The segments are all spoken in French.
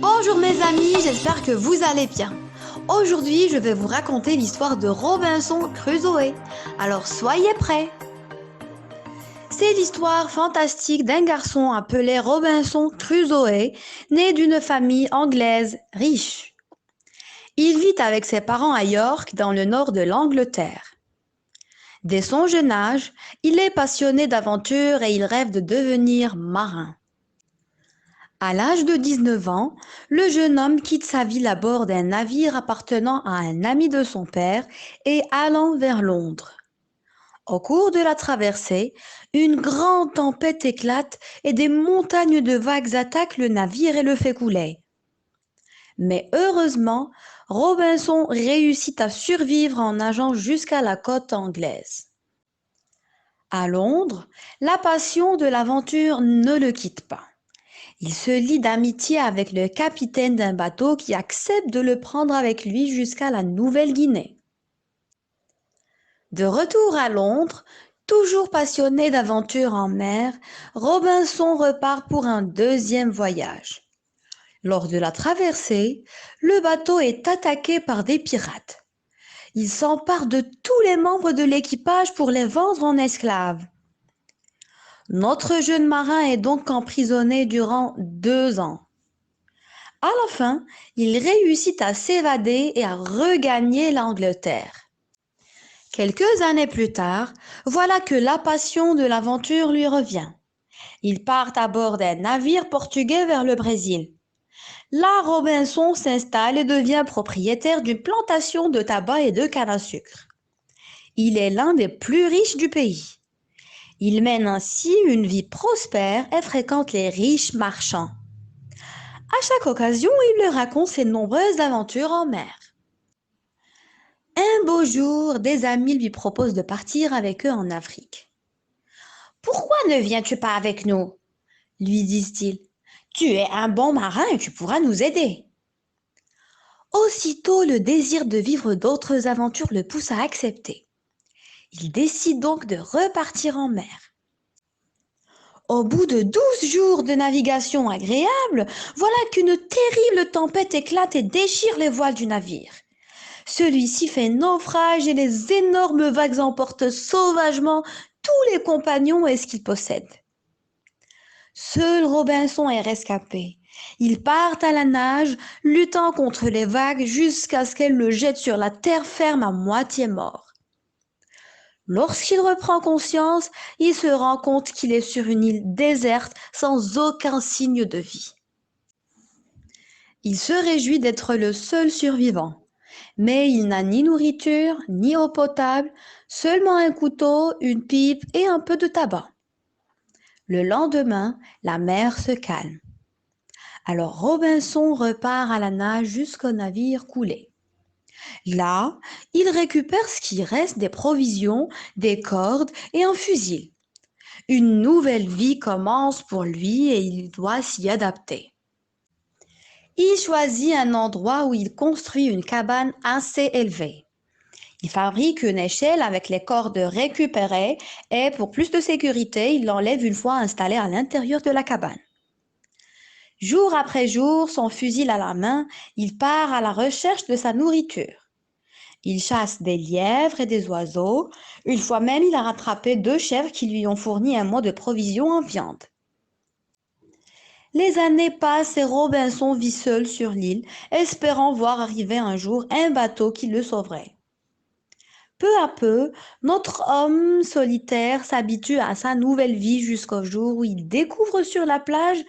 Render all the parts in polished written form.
Bonjour mes amis, j'espère que vous allez bien. Aujourd'hui, je vais vous raconter l'histoire de Robinson Crusoe. Alors soyez prêts. C'est l'histoire fantastique d'un garçon appelé Robinson Crusoe, né d'une famille anglaise riche. Il vit avec ses parents à York, dans le nord de l'Angleterre. Dès son jeune âge, il est passionné d'aventure et il rêve de devenir marin. À l'âge de 19 ans, le jeune homme quitte sa ville à bord d'un navire appartenant à un ami de son père et allant vers Londres. Au cours de la traversée, une grande tempête éclate et des montagnes de vagues attaquent le navire et le fait couler. Mais heureusement, Robinson réussit à survivre en nageant jusqu'à la côte anglaise. À Londres, la passion de l'aventure ne le quitte pas. Il se lie d'amitié avec le capitaine d'un bateau qui accepte de le prendre avec lui jusqu'à la Nouvelle-Guinée. De retour à Londres, toujours passionné d'aventure en mer, Robinson repart pour un deuxième voyage. Lors de la traversée, le bateau est attaqué par des pirates. Il s'empare de tous les membres de l'équipage pour les vendre en esclaves. Notre jeune marin est donc emprisonné durant 2 ans. À la fin, il réussit à s'évader et à regagner l'Angleterre. Quelques années plus tard, voilà que la passion de l'aventure lui revient. Il part à bord d'un navire portugais vers le Brésil. Là, Robinson s'installe et devient propriétaire d'une plantation de tabac et de canne à sucre. Il est l'un des plus riches du pays. Il mène ainsi une vie prospère et fréquente les riches marchands. À chaque occasion, il leur raconte ses nombreuses aventures en mer. Un beau jour, des amis lui proposent de partir avec eux en Afrique. Pourquoi ne viens-tu pas avec nous? Lui disent-ils. Tu es un bon marin et tu pourras nous aider. Aussitôt, le désir de vivre d'autres aventures le pousse à accepter. Il décide donc de repartir en mer. Au bout de 12 jours de navigation agréable, voilà qu'une terrible tempête éclate et déchire les voiles du navire. Celui-ci fait naufrage et les énormes vagues emportent sauvagement tous les compagnons et ce qu'ils possèdent. Seul Robinson est rescapé. Ils partent à la nage, luttant contre les vagues jusqu'à ce qu'elles le jettent sur la terre ferme à moitié mort. Lorsqu'il reprend conscience, il se rend compte qu'il est sur une île déserte sans aucun signe de vie. Il se réjouit d'être le seul survivant. Mais il n'a ni nourriture, ni eau potable, seulement un couteau, une pipe et un peu de tabac. Le lendemain, la mer se calme. Alors Robinson repart à la nage jusqu'au navire coulé. Là, il récupère ce qui reste des provisions, des cordes et un fusil. Une nouvelle vie commence pour lui et il doit s'y adapter. Il choisit un endroit où il construit une cabane assez élevée. Il fabrique une échelle avec les cordes récupérées et pour plus de sécurité, il l'enlève une fois installé à l'intérieur de la cabane. Jour après jour, son fusil à la main, il part à la recherche de sa nourriture. Il chasse des lièvres et des oiseaux. Une fois même, il a rattrapé 2 chèvres qui lui ont fourni un mois de provisions en viande. Les années passent et Robinson vit seul sur l'île, espérant voir arriver un jour un bateau qui le sauverait. Peu à peu, notre homme solitaire s'habitue à sa nouvelle vie jusqu'au jour où il découvre sur la plage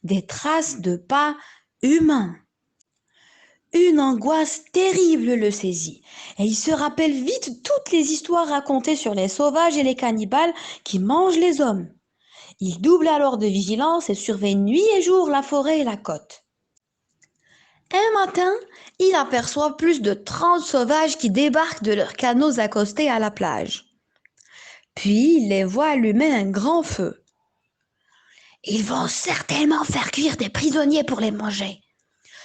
des traces de pas humains. Une angoisse terrible le saisit et il se rappelle vite toutes les histoires racontées sur les sauvages et les cannibales qui mangent les hommes. Il double alors de vigilance et surveille nuit et jour la forêt et la côte. Un matin, il aperçoit plus de 30 sauvages qui débarquent de leurs canots accostés à la plage. Puis il les voit allumer un grand feu. Ils vont certainement faire cuire des prisonniers pour les manger,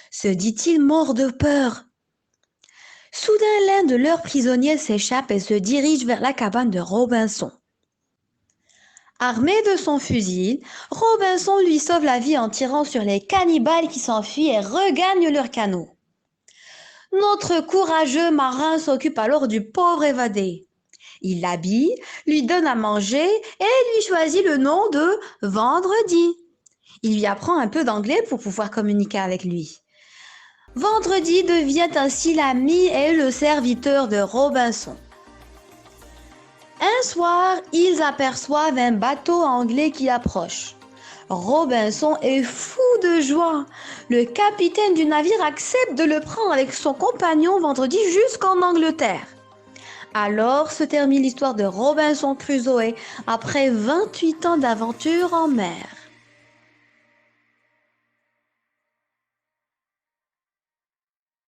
se dit-il mort de peur. Soudain, l'un de leurs prisonniers s'échappe et se dirige vers la cabane de Robinson. Armé de son fusil, Robinson lui sauve la vie en tirant sur les cannibales qui s'enfuient et regagnent leur canot. Notre courageux marin s'occupe alors du pauvre évadé. Il l'habille, lui donne à manger et lui choisit le nom de Vendredi. Il lui apprend un peu d'anglais pour pouvoir communiquer avec lui. Vendredi devient ainsi l'ami et le serviteur de Robinson. Un soir, ils aperçoivent un bateau anglais qui approche. Robinson est fou de joie. Le capitaine du navire accepte de le prendre avec son compagnon Vendredi jusqu'en Angleterre. Alors se termine l'histoire de Robinson Crusoe après 28 ans d'aventure en mer.